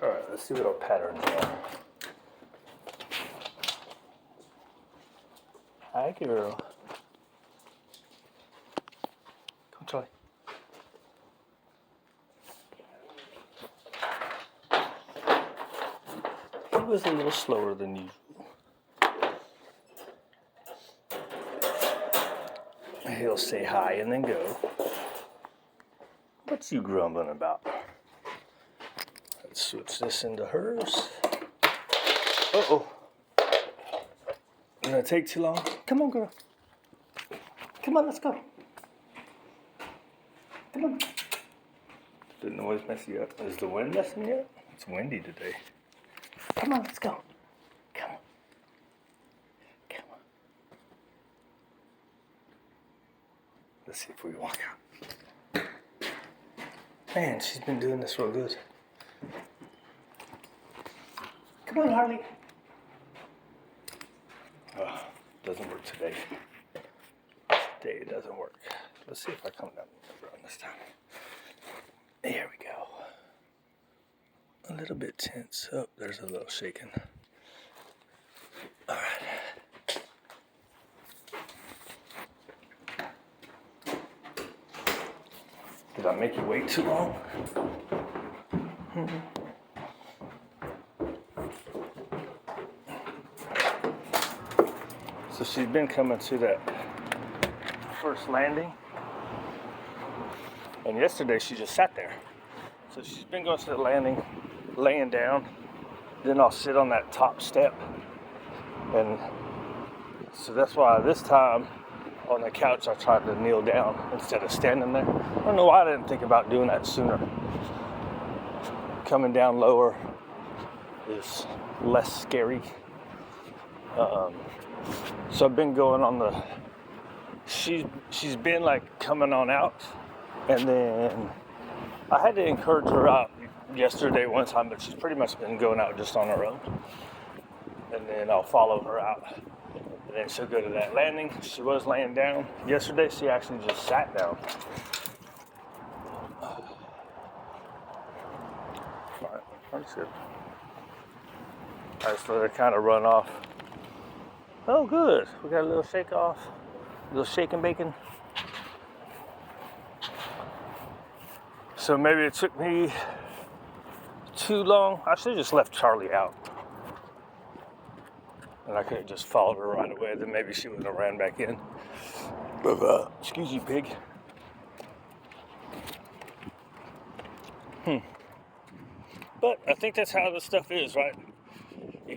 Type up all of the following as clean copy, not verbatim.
Alright, let's see what our patterns are. Hi, girl. Come, Charlie. He was a little slower than usual. He'll say hi and then go. What's you grumbling about? Let's switch this into hers. Uh-oh. Gonna take too long? Come on, girl. Come on, let's go. Come on. Did the noise mess you up? Is the wind messing you up? It's windy today. Come on, let's go. Come on. Come on. Let's see if we can walk out. Man, she's been doing this real good. Come on, Harley. Doesn't work today. Today it doesn't work. Let's see if I come down around this time. There we go. A little bit tense. Oh, there's a little shaking. All right. Did I make you wait too long? So she's been coming to that first landing. And yesterday she just sat there. So she's been going to the landing, laying down. Then I'll sit on that top step. And so that's why this time on the couch I tried to kneel down instead of standing there. I don't know why I didn't think about doing that sooner. Coming down lower is less scary. So I've been going on the, she's been like coming on out, and then I had to encourage her out yesterday one time, but she's pretty much been going out just on her own. And then I'll follow her out. And then she'll go to that landing. She was laying down. Yesterday she actually just sat down. Alright, that's good. I just let her kind of run off. Oh, good. We got a little shake off, a little shake and bacon. So maybe it took me too long. I should have just left Charlie out. And I could have just followed her right away. Then maybe she would have ran back in. Excuse you, pig. But I think that's how this stuff is, right? You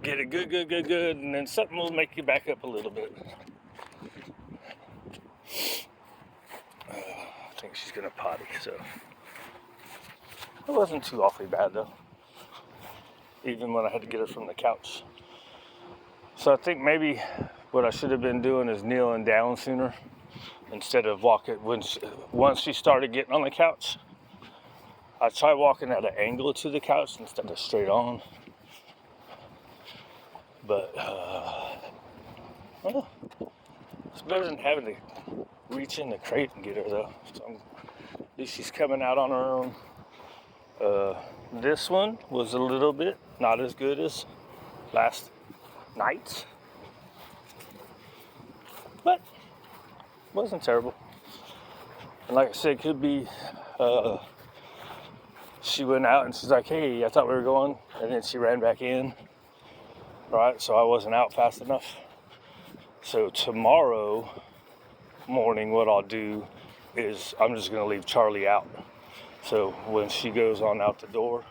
get it good, and then something will make you back up a little bit. I think she's gonna potty, so it wasn't too awfully bad though. Even when I had to get her from the couch. So I think maybe what I should have been doing is kneeling down sooner instead of walking. Once she started getting on the couch, I tried walking at an angle to the couch instead of straight on. But, well, it's better than having to reach in the crate and get her, though. So at least she's coming out on her own. This one was a little bit not as good as last night's, but wasn't terrible. And like I said, it could be, she went out and she's like, hey, I thought we were going, and then she ran back in. Right, so I wasn't out fast enough. So tomorrow morning, what I'll do is I'm just gonna leave Charlie out. So when she goes on out the door,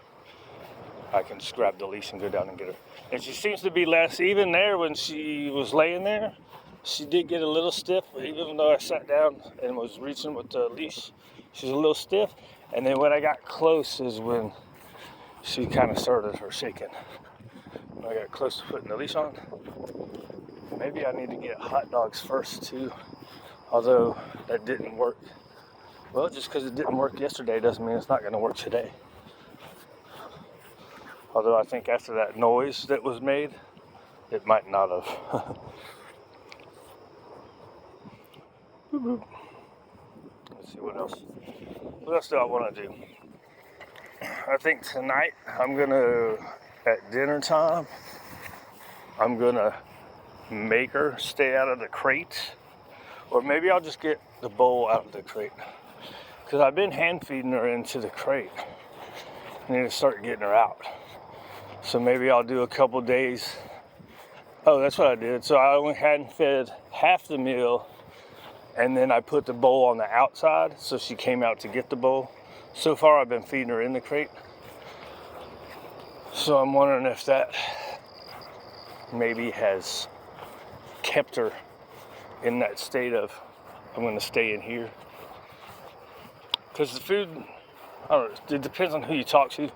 I can just grab the leash and go down and get her. And she seems to be less, even there when she was laying there, she did get a little stiff, even though I sat down and was reaching with the leash, she was a little stiff. And then when I got close is when she kind of started her shaking. I got close to putting the leash on. Maybe I need to get hot dogs first too, although that didn't work. Well, just because it didn't work yesterday doesn't mean it's not going to work today. Although I think after that noise that was made, it might not have. Let's see what else. What else do I want to do? I think tonight I'm gonna, at dinner time, I'm gonna make her stay out of the crate, or maybe I'll just get the bowl out of the crate, because I've been hand feeding her into the crate. I need to start getting her out. So maybe I'll do a couple days. Oh, that's what I did. So I only hadn't fed half the meal, and then I put the bowl on the outside, so she came out to get the bowl. So far I've been feeding her in the crate. So I'm wondering if that maybe has kept her in that state of, I'm gonna stay in here. Because the food, I don't know, it depends on who you talk to.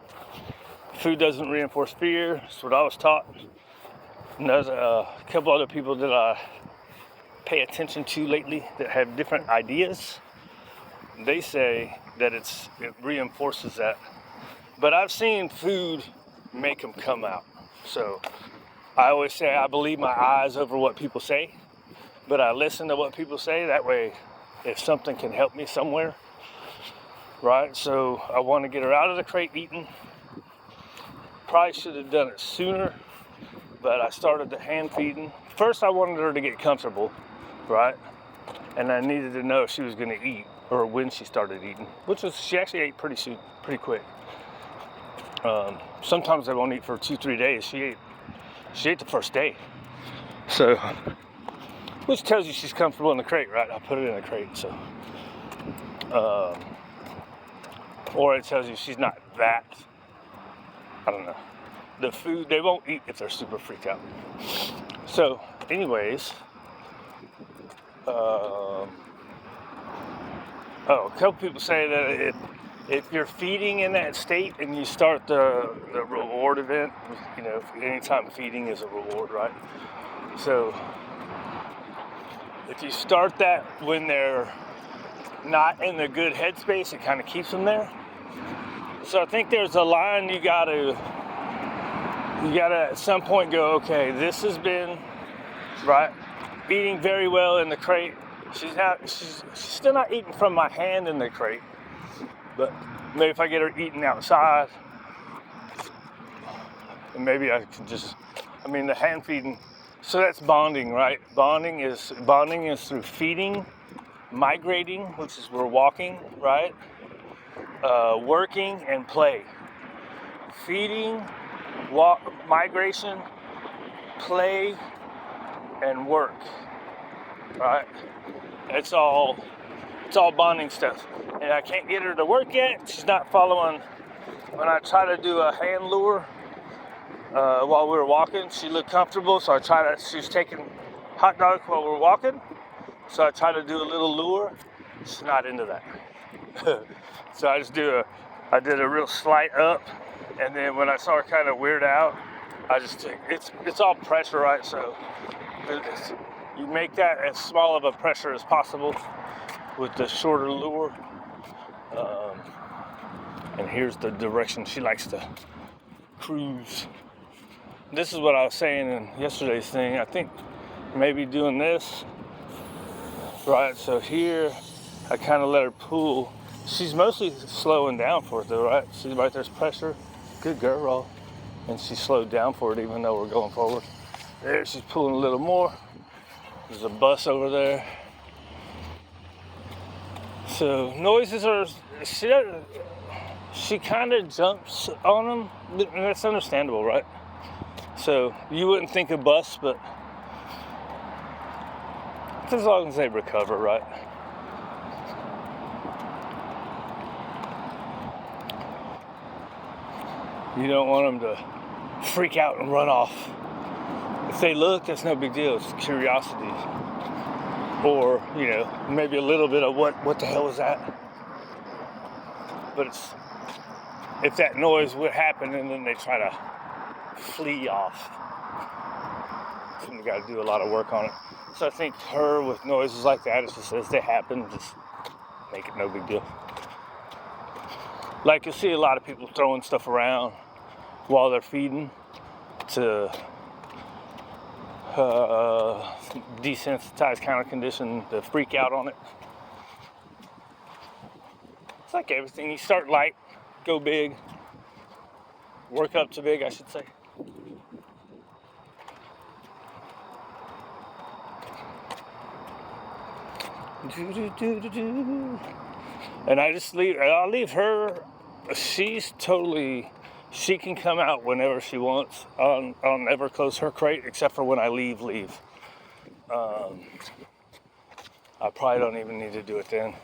Food doesn't reinforce fear. That's what I was taught. And there's a couple other people that I pay attention to lately that have different ideas. They say that it reinforces that. But I've seen food make them come out. So I always say I believe my eyes over what people say, but I listen to what people say. That way, if something can help me somewhere, right? So I want to get her out of the crate eating. Probably should have done it sooner, but I started the hand feeding. First, I wanted her to get comfortable, right? And I needed to know if she was going to eat or when she started eating, which was, she actually ate pretty quick. Sometimes they won't eat for 2-3 days. She ate the first day. So, which tells you she's comfortable in the crate, right? I put it in the crate, so. Or it tells you she's not that, I don't know. The food, they won't eat if they're super freaked out. So, anyways, a couple people say that if you're feeding in that state and you start the reward event, you know, anytime feeding is a reward, right? So if you start that when they're not in the good headspace, it kind of keeps them there. So I think there's a line you gotta at some point go, okay, this has been, right, eating very well in the crate. She's still not eating from my hand in the crate, but maybe if I get her eating outside, and maybe I can just, the hand feeding, so that's bonding, right? Bonding is through feeding, migrating, which is we're walking, right? Working and play. Feeding, walk, migration, play, and work, right? It's all bonding stuff. And I can't get her to work yet. She's not following. When I try to do a hand lure while we were walking, she looked comfortable, so she was taking hot dogs while we were walking, so I tried to do a little lure. She's not into that. So I did a real slight up, and then when I saw her kind of weird out, I just took, it's all pressure, right? So you make that as small of a pressure as possible with the shorter lure. And here's the direction she likes to cruise. This is what I was saying in yesterday's thing. I think maybe doing this, right? So here, I kind of let her pull. She's mostly slowing down for it though, right? See, right there's pressure. Good girl. And she slowed down for it even though we're going forward. There, she's pulling a little more. There's a bus over there. So noises are, she kind of jumps on them, and that's understandable, right? So you wouldn't think a bus, but it's as long as they recover, right? You don't want them to freak out and run off. If they look, that's no big deal. It's curiosity. Or, maybe a little bit of what the hell is that? But if that noise would happen and then they try to flee off, we got to do a lot of work on it. So I think her with noises like that, it's just as they happen, just make it no big deal. Like you'll see a lot of people throwing stuff around while they're feeding to desensitize, counter condition, the freak out on it. It's like everything. You start light, go big, work up to big, I should say. And I'll leave her. She can come out whenever she wants. I'll never close her crate except for when I leave. I probably don't even need to do it then.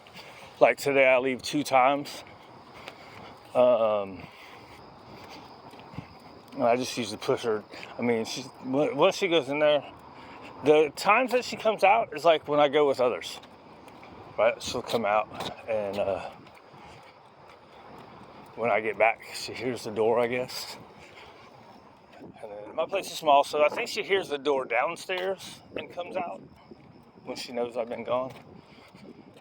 Like today I leave 2 times. And I just usually push her. I mean, once she goes in there, the times that she comes out is like when I go with others. Right? She'll come out and when I get back, she hears the door, I guess. And then my place is small, so I think she hears the door downstairs and comes out when she knows I've been gone.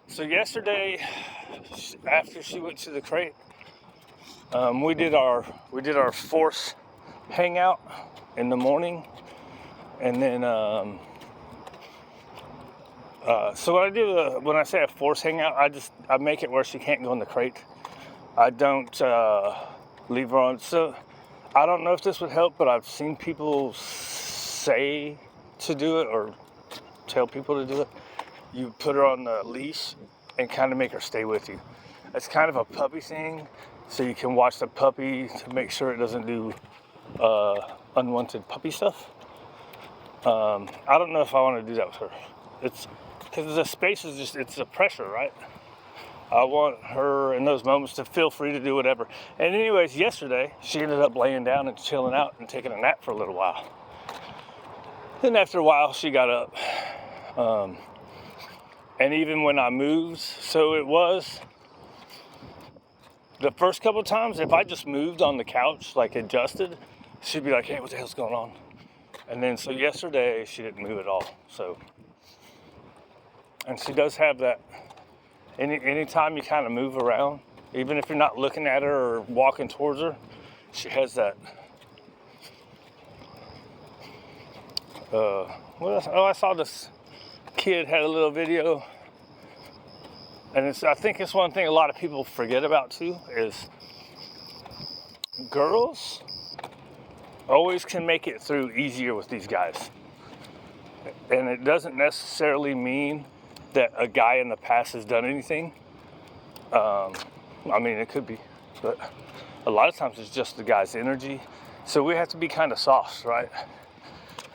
So yesterday, after she went to the crate, we did our force hangout in the morning, and then so what I do when I say a force hangout, I make it where she can't go in the crate. I don't leave her on. So I don't know if this would help, but I've seen people say to do it or tell people to do it. You put her on the leash and kind of make her stay with you. It's kind of a puppy thing, so you can watch the puppy to make sure it doesn't do unwanted puppy stuff. I don't know if I want to do that with her. It's because the space is it's the pressure, right? I want her in those moments to feel free to do whatever. And anyways, yesterday, she ended up laying down and chilling out and taking a nap for a little while. Then after a while, she got up. And even when I moved, so it was the first couple of times, if I just moved on the couch, like adjusted, she'd be like, hey, what the hell's going on? And then, so yesterday, she didn't move at all, so. And she does have that. Anytime you kind of move around, even if you're not looking at her or walking towards her, she has that. I saw this kid had a little video, and I think it's one thing a lot of people forget about too, is girls always can make it through easier with these guys. And it doesn't necessarily mean that a guy in the past has done anything. I mean, it could be, but a lot of times it's just the guy's energy. So we have to be kind of soft, right?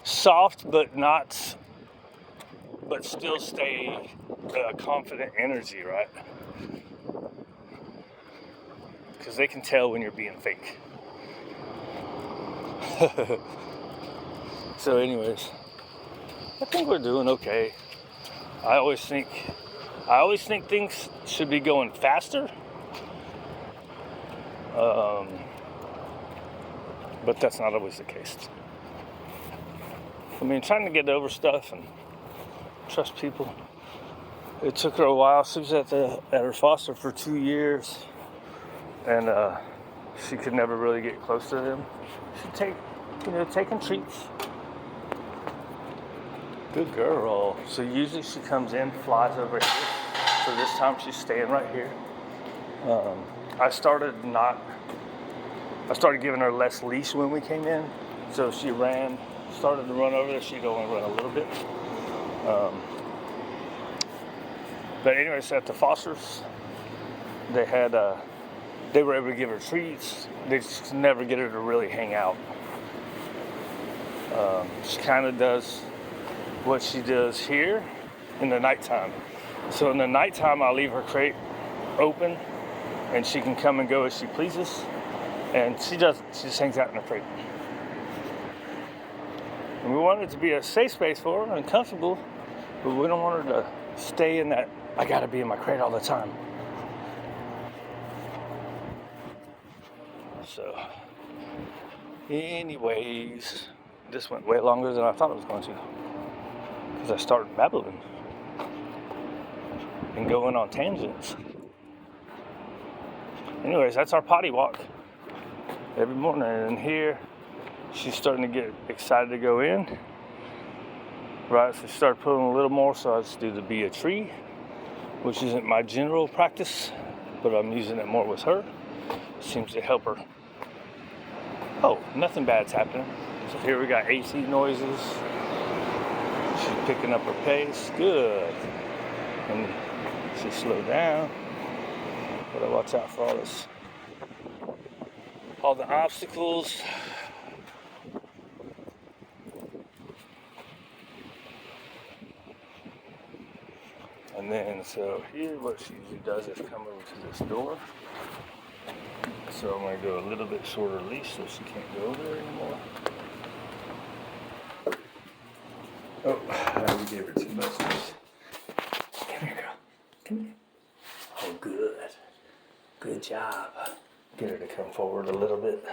Soft, but still stay confident energy, right? Because they can tell when you're being fake. So anyways, I think we're doing okay. I always think things should be going faster, but that's not always the case. I mean, trying to get over stuff and trust people. It took her a while. She was at her foster for 2 years, and she could never really get close to them. She'd taking treats. Good girl. So usually she comes in, flies over here. So this time she's staying right here. I started giving her less leash when we came in. So she started to run over there. She'd only run a little bit. But anyways, at the Fosters, they were able to give her treats. They just never get her to really hang out. She kind of does what she does here in the nighttime. So in the nighttime, I leave her crate open, and she can come and go as she pleases. And she doesn't. She just hangs out in the crate. And we want it to be a safe space for her and comfortable, but we don't want her to stay in that, I gotta be in my crate all the time. So, anyways, this went way longer than I thought it was going to. Because I started babbling and going on tangents. Anyways, that's our potty walk every morning. And here, she's starting to get excited to go in. Right, so she started pulling a little more, so I just do the be a tree, which isn't my general practice, but I'm using it more with her. seems to help her. Oh, nothing bad's happening. So here we got AC noises. She's picking up her pace. Good. And she slowed down. Gotta watch out for all the obstacles. And then, so here what she usually does is come over to this door. So I'm going to go a little bit shorter leash so she can't go over there anymore. Oh, I already gave her too much leash. Come here, girl. Come here. Oh, good. Good job. Get her to come forward a little bit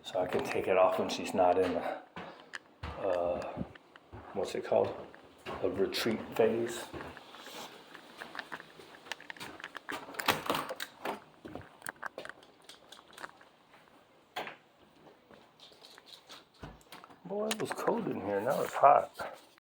so I can take it off when she's not in a, what's it called? A retreat phase. Boy, it was cold in here. Now it's hot.